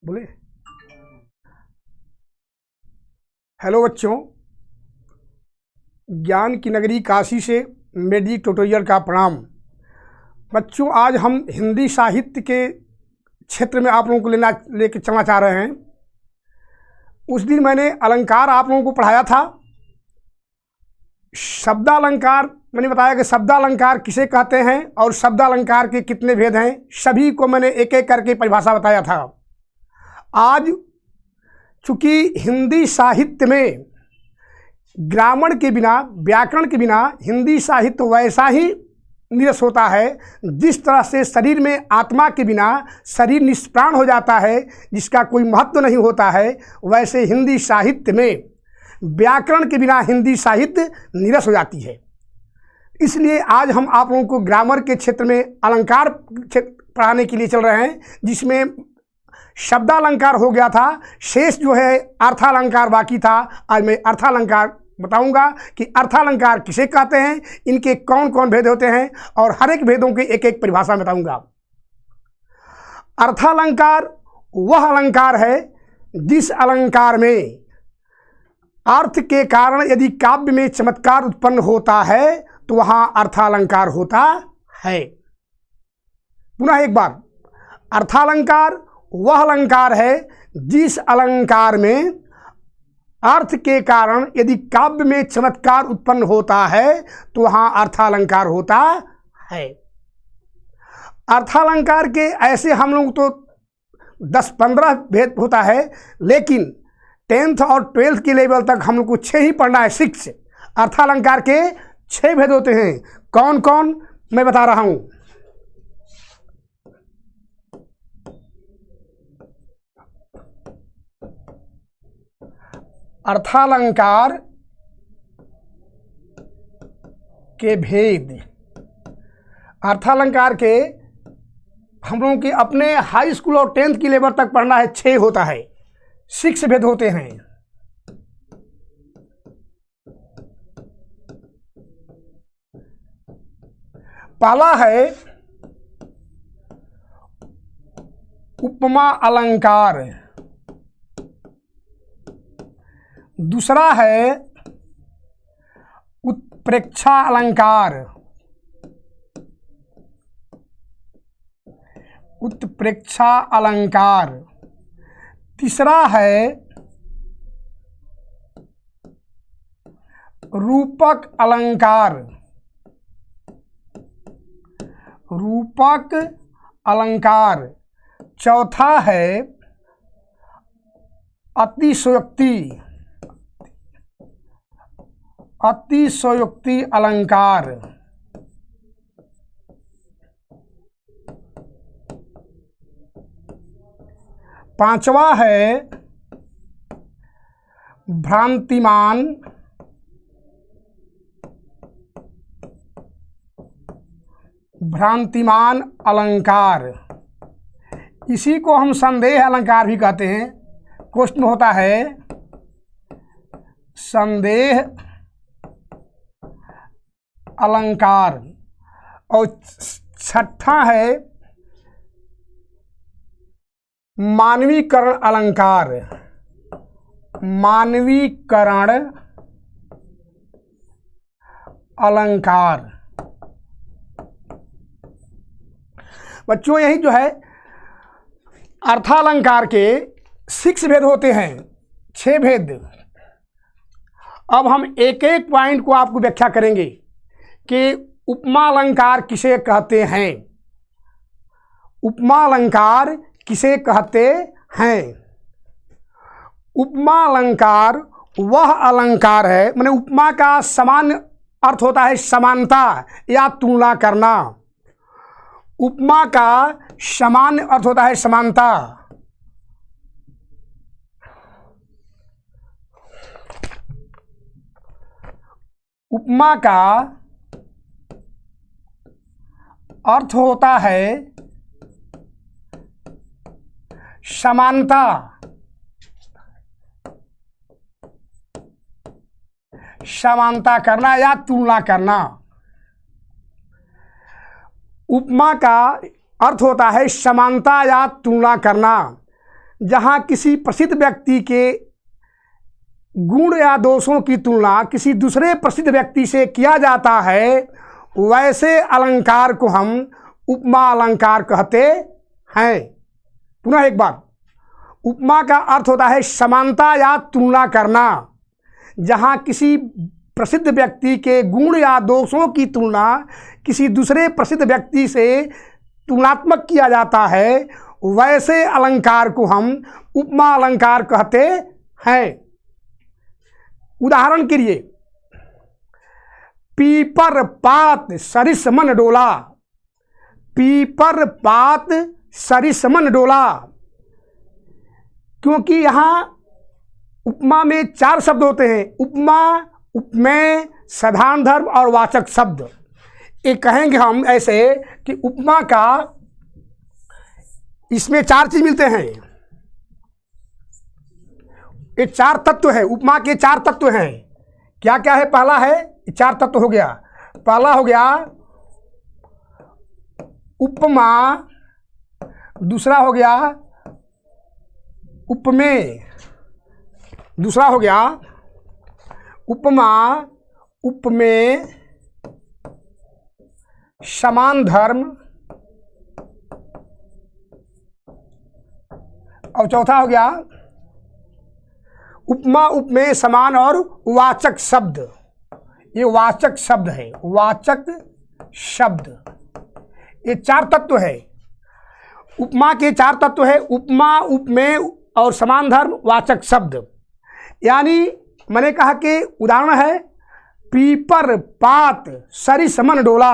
बोले हेलो बच्चों, ज्ञान की नगरी काशी से मेरी ट्यूटोरियल का प्रणाम। बच्चों, आज हम हिंदी साहित्य के क्षेत्र में आप लोगों को लेके चलना चाह रहे हैं। उस दिन मैंने अलंकार आप लोगों को पढ़ाया था। शब्दालंकार मैंने बताया कि शब्दालंकार किसे कहते हैं और शब्दालंकार के कितने भेद हैं, सभी को मैंने एक एक करके परिभाषा बताया था। आज चूँकि हिंदी साहित्य में ग्रामर के बिना, व्याकरण के बिना हिंदी साहित्य वैसा ही नीरस होता है जिस तरह से शरीर में आत्मा के बिना शरीर निष्प्राण हो जाता है, जिसका कोई महत्व नहीं होता है, वैसे हिंदी साहित्य में व्याकरण के बिना हिंदी साहित्य नीरस हो जाती है। इसलिए आज हम आप लोगों को ग्रामर के क्षेत्र में अलंकार पढ़ाने के लिए चल रहे हैं, जिसमें शब्दालंकार हो गया था, शेष जो है अर्थालंकार बाकी था। आज मैं अर्थालंकार बताऊंगा कि अर्थालंकार किसे कहते हैं, इनके कौन कौन भेद होते हैं और हर एक भेदों की एक एक परिभाषा बताऊंगा। अर्थालंकार वह अलंकार है जिस अलंकार में अर्थ के कारण यदि काव्य में चमत्कार उत्पन्न होता है तो वहां अर्थालंकार होता है। पुनः एक बार, अर्थालंकार वह अलंकार है जिस अलंकार में अर्थ के कारण यदि काव्य में चमत्कार उत्पन्न होता है तो वहां अर्थालंकार होता है। अर्थालंकार के ऐसे हम लोग तो 10-15 भेद होता है, लेकिन 10th और 12th के लेवल तक हम लोग को 6 ही पढ़ना है। 6 अर्थालंकार के 6 भेद होते हैं। कौन कौन मैं बता रहा हूं। अर्थालंकार के भेद, अर्थालंकार के हम लोगों के अपने हाई स्कूल और 10th की लेवल तक पढ़ना है। 6 होता है, 6 भेद होते हैं। पहला है उपमा अलंकार, दूसरा है उत्प्रेक्षा अलंकार, उत्प्रेक्षा अलंकार, तीसरा है रूपक अलंकार, रूपक अलंकार, चौथा है अतिशयोक्ति, अतिशयोक्ति अलंकार, पांचवा है भ्रांतिमान, भ्रांतिमान अलंकार। इसी को हम संदेह अलंकार भी कहते हैं। क्वेश्चन होता है संदेह अलंकार। और छठा है मानवीकरण अलंकार, मानवीकरण अलंकार। बच्चों, यही जो है अर्थालंकार के 6 भेद होते हैं, 6 भेद। अब हम एक एक पॉइंट को आपको व्याख्या करेंगे कि उपमा अलंकार किसे कहते हैं। उपमा अलंकार किसे कहते हैं। उपमा अलंकार वह अलंकार है, माने उपमा का समान अर्थ होता है समानता या तुलना करना। उपमा का समान अर्थ होता है समानता। उपमा का अर्थ होता है समानता, समानता करना या तुलना करना। उपमा का अर्थ होता है समानता या तुलना करना। जहाँ किसी प्रसिद्ध व्यक्ति के गुण या दोषों की तुलना किसी दूसरे प्रसिद्ध व्यक्ति से किया जाता है, वैसे अलंकार को हम उपमा अलंकार कहते हैं। पुनः एक बार, उपमा का अर्थ होता है समानता या तुलना करना। जहाँ किसी प्रसिद्ध व्यक्ति के गुण या दोषों की तुलना किसी दूसरे प्रसिद्ध व्यक्ति से तुलनात्मक किया जाता है, वैसे अलंकार को हम उपमा अलंकार कहते हैं। उदाहरण के लिए, पीपर पात सरिस मन डोला। पीपर पात सरिस मन डोला, क्योंकि यहाँ उपमा में 4 शब्द होते हैं, उपमा, उपमेय, साधारण धर्म और वाचक शब्द। एक कहेंगे हम ऐसे कि उपमा का इसमें 4 चीज मिलते हैं। ये 4 तत्व है, उपमा के 4 तत्व हैं। क्या क्या है? पहला है, 4 तत्व हो गया। पहला हो गया उपमा, दूसरा हो गया उपमेय, दूसरा हो गया उपमा, उपमेय, समान धर्म, और चौथा हो गया उपमा, उपमेय, समान और वाचक शब्द। ये वाचक शब्द है, वाचक शब्द। ये 4 तत्व है। उपमा के 4 तत्व है, उपमा, उपमेय और समान धर्म, वाचक शब्द। यानी मैंने कहा कि उदाहरण है पीपर पात सरिस मन डोला।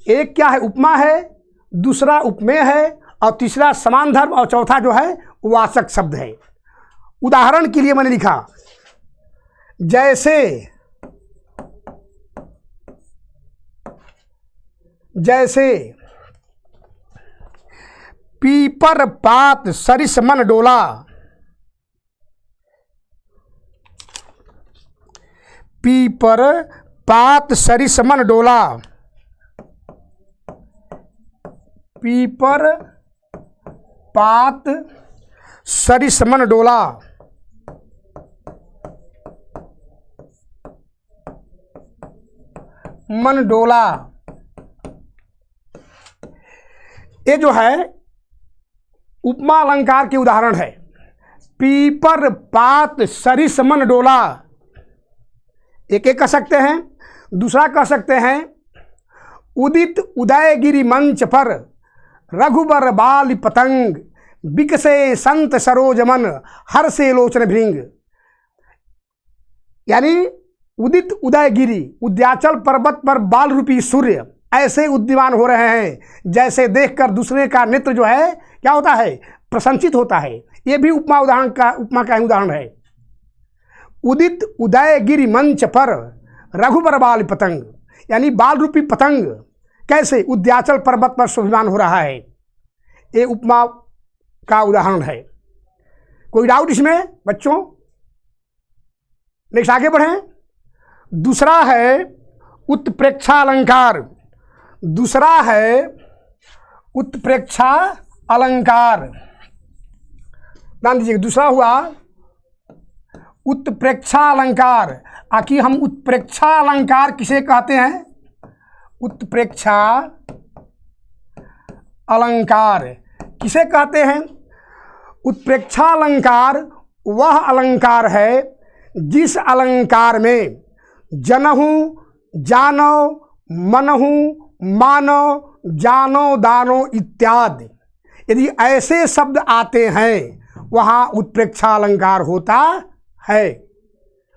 एक क्या है? उपमा है, दूसरा उपमेय है, और तीसरा समान धर्म, और चौथा जो है वाचक शब्द है। उदाहरण के लिए मैंने लिखा, जैसे पीपर पात सरिस मन डोला। पीपर पात सरिस मन डोला। पीपर पात सरिस मन डोला। मन डोला, ये जो है उपमा अलंकार के उदाहरण है। पीपर पात सरिस मन डोला, एक कह सकते हैं। दूसरा कह सकते हैं उदित उदयगिरि मंच पर रघुबर बाल पतंग, बिकसे संत सरोजमन हर्षे लोचन भृंग। यानी उदित उदयगिरि, उद्याचल पर्वत पर बाल रूपी सूर्य ऐसे उद्दीयमान हो रहे हैं जैसे देखकर दूसरे का नेत्र जो है क्या होता है? प्रसन्नचित होता है। ये भी उपमा का उदाहरण है। उदित उदयगिरि मंच पर रघुबर बाल पतंग, यानी बाल रूपी पतंग कैसे उद्याचल पर्वत पर शोभिमान हो रहा है। ये उपमा का उदाहरण है। कोई डाउट इसमें बच्चों? नेक्स्ट आगे बढ़ें। दूसरा है उत्प्रेक्षा अलंकार। दूसरा है उत्प्रेक्षा अलंकार। ध्यान दीजिए, दूसरा हुआ उत्प्रेक्षा अलंकार। आखिर हम उत्प्रेक्षा अलंकार किसे कहते हैं? उत्प्रेक्षा अलंकार किसे कहते हैं? उत्प्रेक्षा अलंकार वह अलंकार है जिस अलंकार में जनहु, जानो, मनहु, मानो, जानो, दानो इत्यादि यदि ऐसे शब्द आते हैं वहाँ उत्प्रेक्षा अलंकार होता है।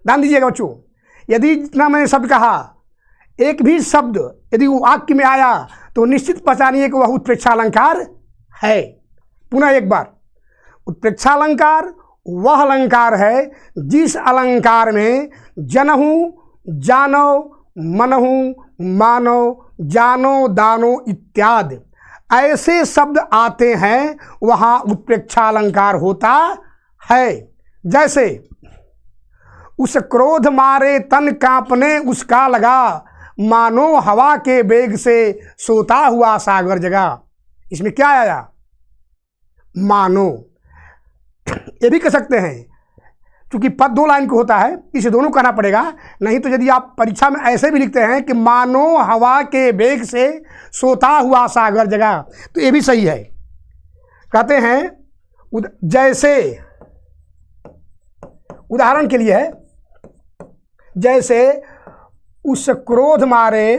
ध्यान दीजिएगा बच्चों, यदि जितना मैंने शब्द कहा एक भी शब्द यदि वो वाक्य में आया तो निश्चित पहचानिए कि वह उत्प्रेक्षा अलंकार है। पुनः एक बार, उत्प्रेक्षा अलंकार वह अलंकार है जिस अलंकार में जनहु, जानो, मनहु, मानो, जानो, दानो इत्यादि ऐसे शब्द आते हैं वहाँ उत्प्रेक्षा अलंकार होता है। जैसे उस क्रोध मारे तन कांपने उसका लगा, मानो हवा के वेग से सोता हुआ सागर जगा। इसमें क्या आया? मानो। ये भी कह सकते हैं, क्योंकि पद 2 लाइन को होता है, इसे दोनों कहना पड़ेगा। नहीं तो यदि आप परीक्षा में ऐसे भी लिखते हैं कि मानो हवा के वेग से सोता हुआ सागर जगा, तो ये भी सही है। कहते हैं जैसे, उदाहरण के लिए है, जैसे उस क्रोध मारे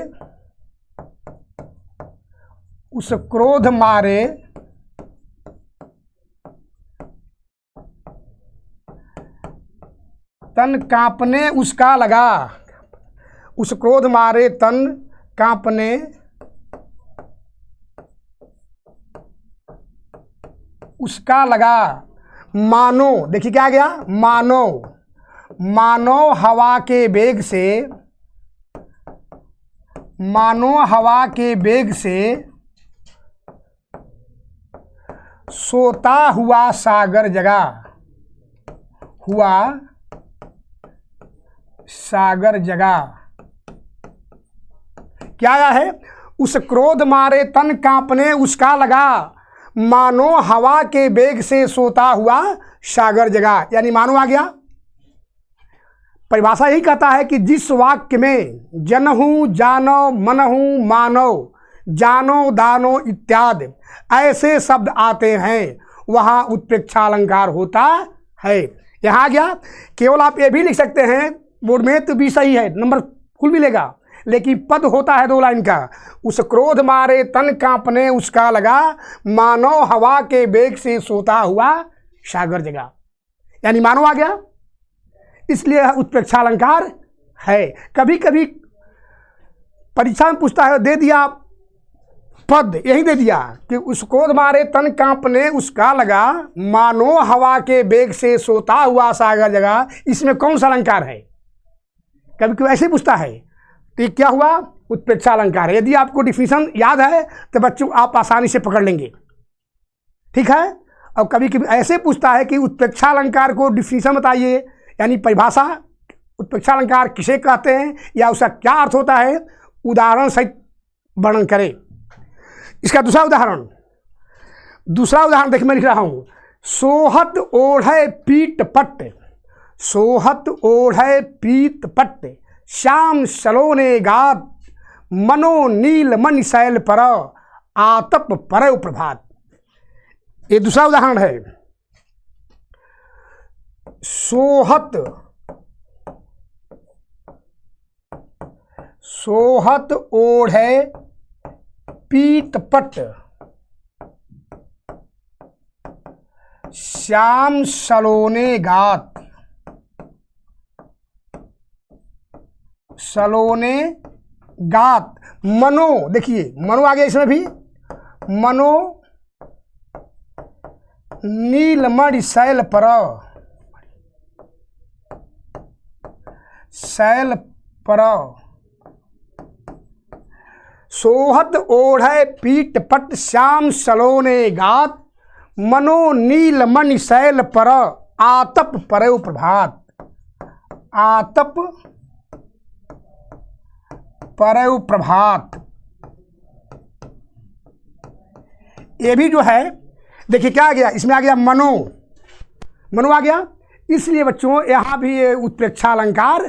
तन कांपने उसका लगा, उस क्रोध मारे तन कांपने उसका लगा, मानो, देखिए क्या आ गया, मानो हवा के वेग से, मानो हवा के वेग से सोता हुआ सागर जगा, हुआ सागर जगा। क्या आया है, उस क्रोध मारे तन कांपने उसका लगा, मानो हवा के वेग से सोता हुआ सागर जगा। यानी मानो आ गया। परिभाषा यही कहता है कि जिस वाक्य में जनहु, जानो, मनहु, मानो, जानो, दानो इत्यादि ऐसे शब्द आते हैं वहाँ उत्प्रेक्षा अलंकार होता है। यहाँ आ गया। केवल आप ये भी लिख सकते हैं, बोर्ड में तो भी सही है, नंबर फुल मिलेगा, लेकिन पद होता है 2 लाइन का। उस क्रोध मारे तन कांपने उसका लगा, मानो हवा के वेग से सोता हुआ सागर जगा। यानी मानो आ गया, इसलिए उत्प्रेक्षा अलंकार है। कभी कभी परीक्षा में पूछता है, दे दिया पद, यही दे दिया कि उस क्रोध मारे तन कांपने उसका लगा, मानो हवा के वेग से सोता हुआ सागर जगा, इसमें कौन सा अलंकार है? कभी कोई ऐसे पूछता है तो क्या हुआ, उत्प्रेक्षा अलंकार है। यदि आपको डिफिनीशन याद है तो बच्चों आप आसानी से पकड़ लेंगे, ठीक है। और कभी कभी ऐसे पूछता है कि उत्प्रेक्षा अलंकार को डिफिनीशन बताइए, यानी परिभाषा, उत्प्रेक्षा अलंकार किसे कहते हैं या उसका क्या अर्थ होता है, उदाहरण सहित वर्णन करें। इसका दूसरा उदाहरण देखिए मैं लिख रहा हूं, सोहत ओढ़े पीट पट्ट, सोहत ओढ़े पीत पट्ट, श्याम सलोने गात, मनो नील मन शैल पर, आतप परव प्रभात। ये दूसरा उदाहरण है। सोहत ओढ़े पीत पट्ट, श्याम सलोने गात, सलोने गात, मनो, देखिए मनो आ गया इसमें भी, मनो नीलमणि शैल पर, शैल पर, सोहत ओढ़े पीट पट, श्याम सलोने गात, मनो नीलमणि शैल पर, आतप परव प्रभात, आतप परव प्रभात। ये भी जो है देखिए क्या आ गया, इसमें आ गया मनो, मनो आ गया। इसलिए बच्चों यहां भी ये उत्प्रेक्षा अलंकार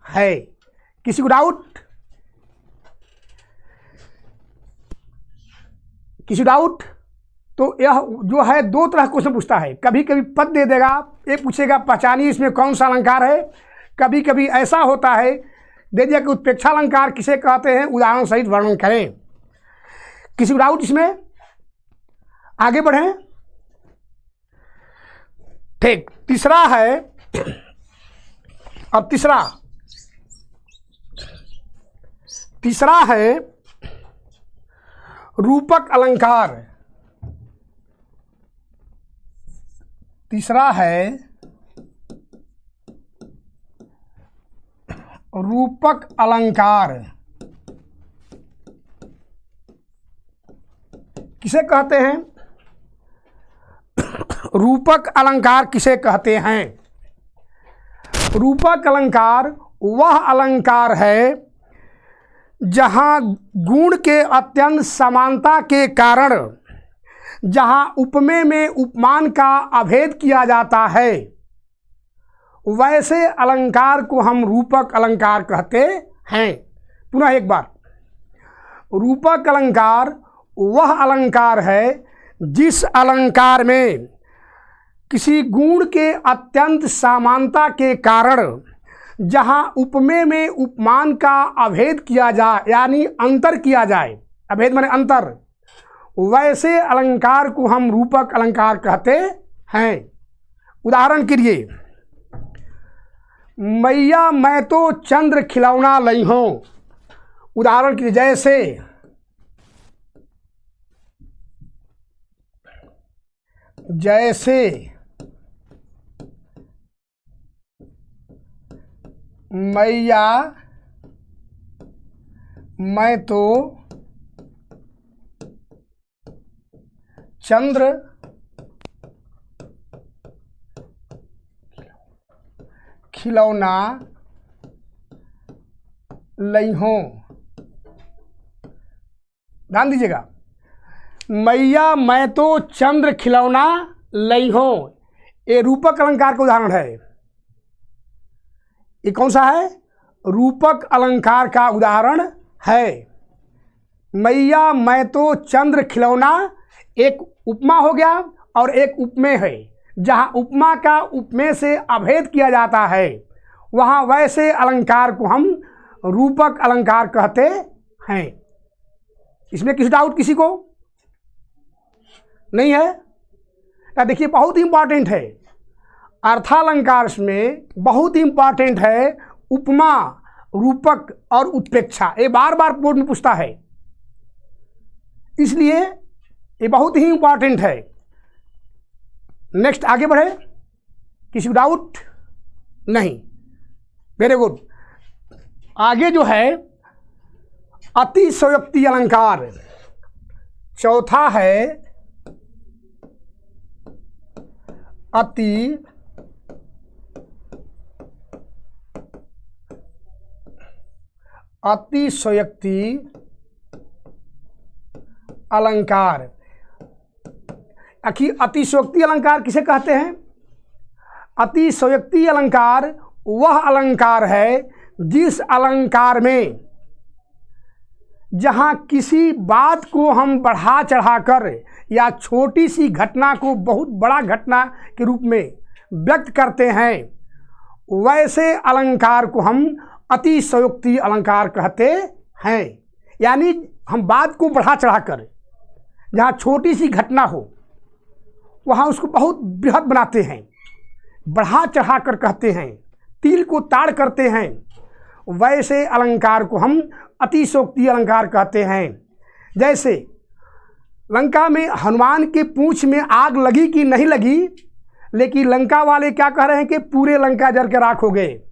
है। किसी को डाउट? किसी डाउट? तो यह जो है 2 तरह क्वेश्चन पूछता है, कभी कभी पद दे देगा, ये पूछेगा पहचानिए इसमें कौन सा अलंकार है। कभी कभी ऐसा होता है, दे दिया कि उत्प्रेक्षा अलंकार किसे कहते हैं, उदाहरण सहित वर्णन करें। किसी को डाउट इसमें? आगे बढ़ें। ठीक, तीसरा है, अब तीसरा है रूपक अलंकार। तीसरा है रूपक अलंकार। किसे कहते हैं? रूपक अलंकार किसे कहते हैं? रूपक अलंकार वह अलंकार है जहां गुण के अत्यंत समानता के कारण जहाँ उपमेय में उपमान का अभेद किया जाता है, वैसे अलंकार को हम रूपक अलंकार कहते हैं। पुनः एक बार, रूपक अलंकार वह अलंकार है जिस अलंकार में किसी गुण के अत्यंत समानता के कारण जहाँ उपमेय में उपमान का अभेद किया जाए, यानी अंतर किया जाए, अभेद माने अंतर, वैसे अलंकार को हम रूपक अलंकार कहते हैं। उदाहरण के लिए, मैया मैं तो चंद्र खिलौना लई हूँ। उदाहरण के लिए, जैसे मैया मैं तो चंद्र खिलौना लई हूँ। ध्यान दीजिएगा, मैया मैं तो चंद्र खिलौना लई हूँ, ये रूपक अलंकार का उदाहरण है। ये कौन सा है? रूपक अलंकार का उदाहरण है। मैया मैं तो चंद्र खिलौना एक उपमा हो गया और एक उपमेय है। जहाँ उपमा का उपमेय से अभेद किया जाता है, वहाँ वैसे अलंकार को हम रूपक अलंकार कहते हैं। इसमें किसी डाउट किसी को नहीं है? देखिए, बहुत इंपॉर्टेंट है अर्थालंकार में, बहुत इंपॉर्टेंट है उपमा, रूपक और उत्प्रेक्षा। ये बार बार बोर्ड में पूछता है, इसलिए ये बहुत ही इंपॉर्टेंट है। नेक्स्ट आगे बढ़े, किसी को डाउट नहीं? Very good. आगे जो है अतिशयोक्ति अलंकार, चौथा है अतिशयोक्ति अलंकार। आखिर अतिशयोक्ति अलंकार किसे कहते हैं? अतिशयोक्ति अलंकार वह अलंकार है जिस अलंकार में जहाँ किसी बात को हम बढ़ा चढ़ाकर या छोटी सी घटना को बहुत बड़ा घटना के रूप में व्यक्त करते हैं, वैसे अलंकार को हम अतिशयोक्ति अलंकार कहते हैं। यानी हम बात को बढ़ा चढ़ाकर, जहाँ छोटी सी घटना हो वहाँ उसको बहुत बृहद बनाते हैं, बढ़ा चढ़ाकर कहते हैं, तिल को ताड़ करते हैं, वैसे अलंकार को हम अतिशयोक्ति अलंकार कहते हैं। जैसे लंका में हनुमान के पूंछ में आग लगी कि नहीं लगी, लेकिन लंका वाले क्या कह रहे हैं कि पूरे लंका जल के राख हो गए।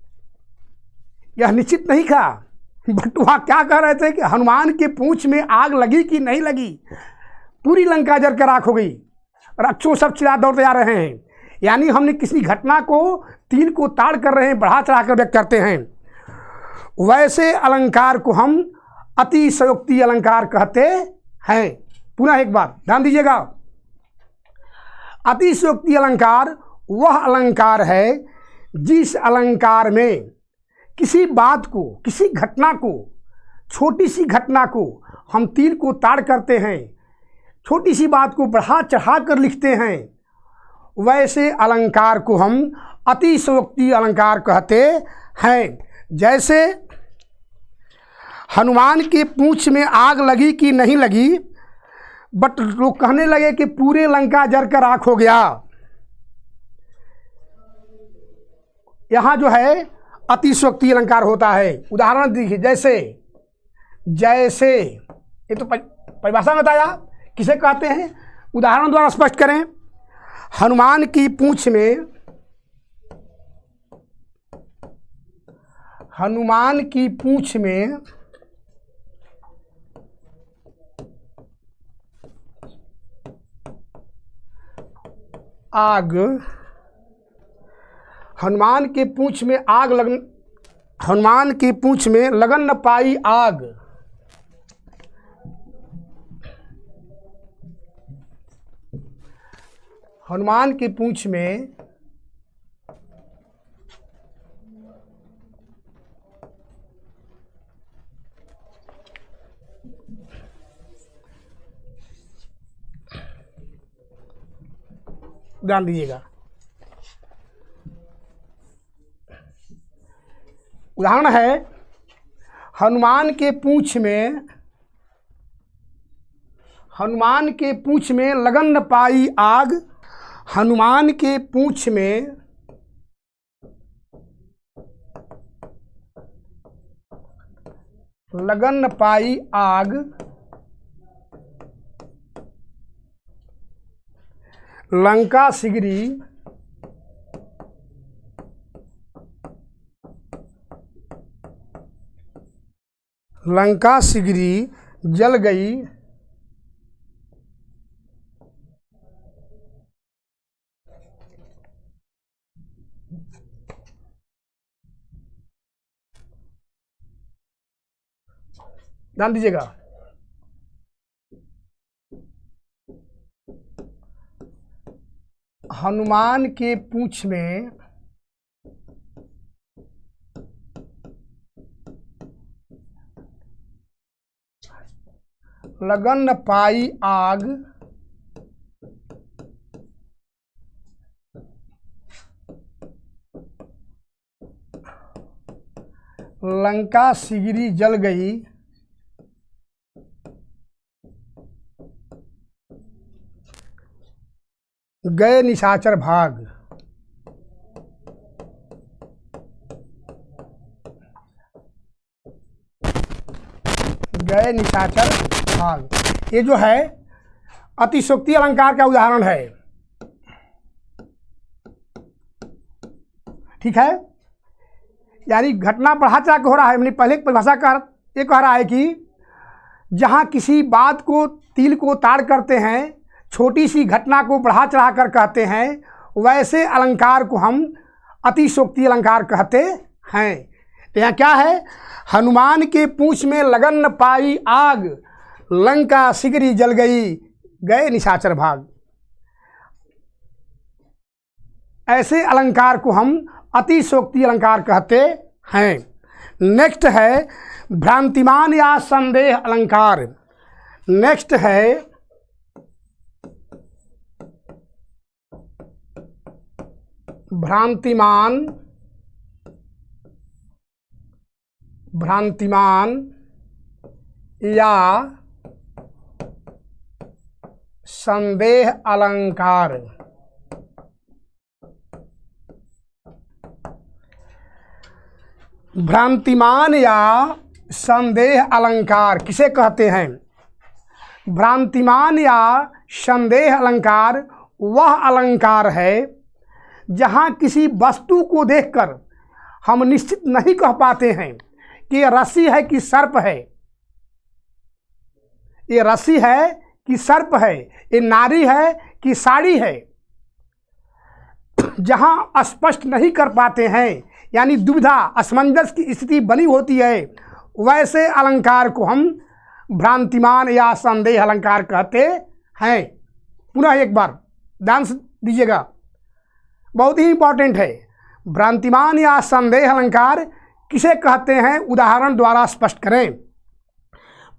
यह निश्चित नहीं था, बट वहाँ क्या कह रहे थे कि हनुमान के पूंछ में आग लगी कि नहीं लगी, पूरी लंका जल के राख हो गई। रक्षों सब चिल्ला दौड़ते जा रहे हैं। यानी हमने किसी घटना को तिल को ताड़ कर रहे हैं, बढ़ा चढ़ा कर व्यक्त करते हैं। वैसे अलंकार को हम अतिशयोक्ति अलंकार कहते हैं। पुनः एक बार ध्यान दीजिएगा, अतिशयोक्ति अलंकार वह अलंकार है जिस अलंकार में किसी बात को, किसी घटना को, छोटी सी घटना को हम तिल को ताड़ करते हैं, छोटी सी बात को बढ़ा चढ़ा कर लिखते हैं, वैसे अलंकार को हम अतिशयोक्ति अलंकार कहते हैं। जैसे हनुमान के पूंछ में आग लगी कि नहीं लगी, बट लोग कहने लगे कि पूरे लंका जल कर राख हो गया। यहाँ जो है अतिशयोक्ति अलंकार होता है। उदाहरण देखिए, जैसे ये तो परिभाषा में बताया, किसे कहते हैं? उदाहरण द्वारा स्पष्ट करें। हनुमान की पूंछ में आग, हनुमान के पूंछ में लगन न पाई आग। हनुमान की पूंछ में ध्यान दीजिएगा। उदाहरण है, हनुमान के पूंछ में लगन न पाई आग। हनुमान के पूंछ में लगन न पाई आग, लंका सिगरी जल गई। ध्यान दीजिएगा। हनुमान के पूंछ में लगन न पाई आग, लंका सिगरी जल गई। गए निशाचर भाग। गए निशाचर भाग। ये जो है अतिशोक्ति अलंकार का उदाहरण है। ठीक है, यानी घटना बढ़ा चढ़ा के हो रहा है। मैंने पहले परिभाषा का ये कह रहा है कि जहाँ किसी बात को तिल को ताड़ करते हैं, छोटी सी घटना को बढ़ा चढ़ा कर कहते हैं, वैसे अलंकार को हम अतिशोक्ति अलंकार कहते हैं। तो यहाँ क्या है, हनुमान के पूंछ में लगन न पाई आग, लंका सिगरी जल गई, गए निशाचर भाग। ऐसे अलंकार को हम अतिशोक्ति अलंकार कहते हैं। नेक्स्ट है भ्रांतिमान या संदेह अलंकार। नेक्स्ट है भ्रांतिमान या संदेह अलंकार। भ्रांतिमान या संदेह अलंकार किसे कहते हैं? भ्रांतिमान या संदेह अलंकार वह अलंकार है जहाँ किसी वस्तु को देखकर हम निश्चित नहीं कह पाते हैं कि यह रस्सी है कि सर्प है, ये रस्सी है कि सर्प है, ये नारी है कि साड़ी है। जहाँ स्पष्ट नहीं कर पाते हैं, यानी दुविधा असमंजस की स्थिति बनी होती है, वैसे अलंकार को हम भ्रांतिमान या संदेह अलंकार कहते हैं। पुनः एक बार ध्यान से दीजिएगा, बहुत ही इंपॉर्टेंट है। भ्रांतिमान या संदेह अलंकार किसे कहते हैं, उदाहरण द्वारा स्पष्ट करें।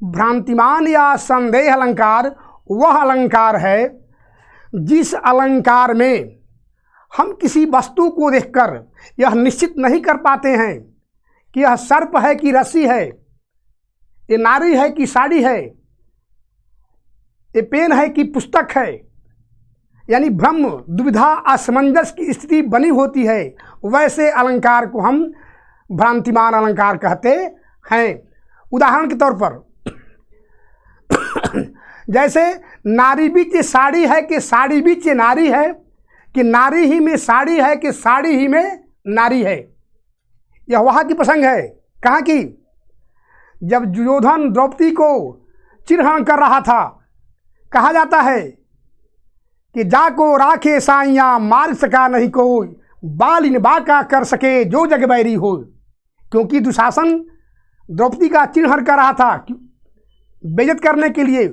भ्रांतिमान या संदेह अलंकार वह अलंकार है जिस अलंकार में हम किसी वस्तु को देखकर यह निश्चित नहीं कर पाते हैं कि यह सर्प है कि रस्सी है, ये नारी है कि साड़ी है, ये पेन है कि पुस्तक है, यानी भ्रम दुविधा असमंजस की स्थिति बनी होती है, वैसे अलंकार को हम भ्रांतिमान अलंकार कहते हैं। उदाहरण के तौर पर जैसे नारी बीच साड़ी है कि साड़ी बीच नारी है, कि नारी ही में साड़ी है कि साड़ी ही में नारी है। यह वहाँ की प्रसंग है। कहाँ की? जब दुर्योधन द्रौपदी को चिरहरण कर रहा था, कहा जाता है कि जाको राखे साइयाँ मार सका नहीं कोई, बाल इन बाका कर सके जो जग बैरी हो। क्योंकि दुशासन द्रौपदी का चिरहरण कर रहा था बेइज्जत करने के लिए,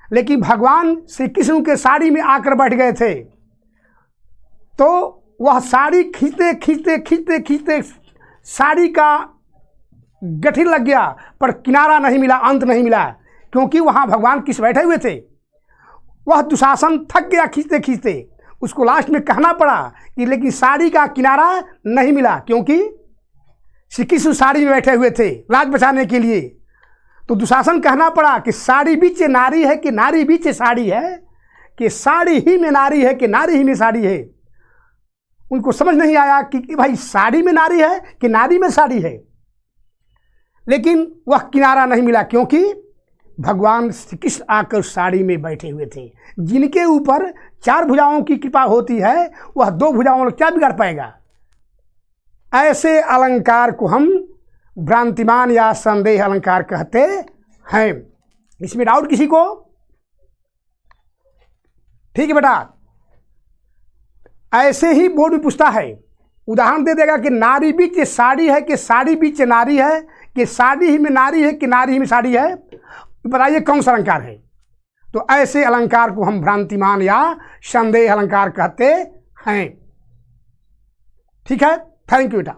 लेकिन भगवान श्री कृष्ण के साड़ी में आकर बैठ गए थे। तो वह साड़ी खींचते खींचते खींचते खींचते साड़ी का गठरी लग गया, पर किनारा नहीं मिला, अंत नहीं मिला, क्योंकि वहाँ भगवान कृष्ण बैठे हुए थे। वह दुशासन थक गया खींचते खींचते, उसको लास्ट में कहना पड़ा कि लेकिन साड़ी का किनारा नहीं मिला, क्योंकि श्री कृष्ण साड़ी में बैठे हुए थे लाज बचाने के लिए। तो दुशासन कहना पड़ा कि साड़ी बीच नारी है कि नारी बीच साड़ी है, कि साड़ी ही में नारी है कि नारी ही में साड़ी है। उनको समझ नहीं आया कि भाई साड़ी में नारी है कि नारी में साड़ी है, लेकिन वह किनारा नहीं मिला, क्योंकि भगवान श्री कृष्ण आकर साड़ी में बैठे हुए थे। जिनके ऊपर 4 भुजाओं की कृपा होती है, वह 2 भुजाओं में क्या बिगाड़ पाएगा। ऐसे अलंकार को हम भ्रांतिमान या संदेह अलंकार कहते हैं। इसमें डाउट किसी को? ठीक है बेटा। ऐसे ही बोर्ड में पूछता है, उदाहरण दे देगा कि नारी बीच साड़ी है कि साड़ी बीच नारी है, कि साड़ी ही में नारी है कि नारी ही में साड़ी है, बताइए कौन सा अलंकार है। तो ऐसे अलंकार को हम भ्रांतिमान या संदेह अलंकार कहते हैं। ठीक है, थैंक यू बेटा।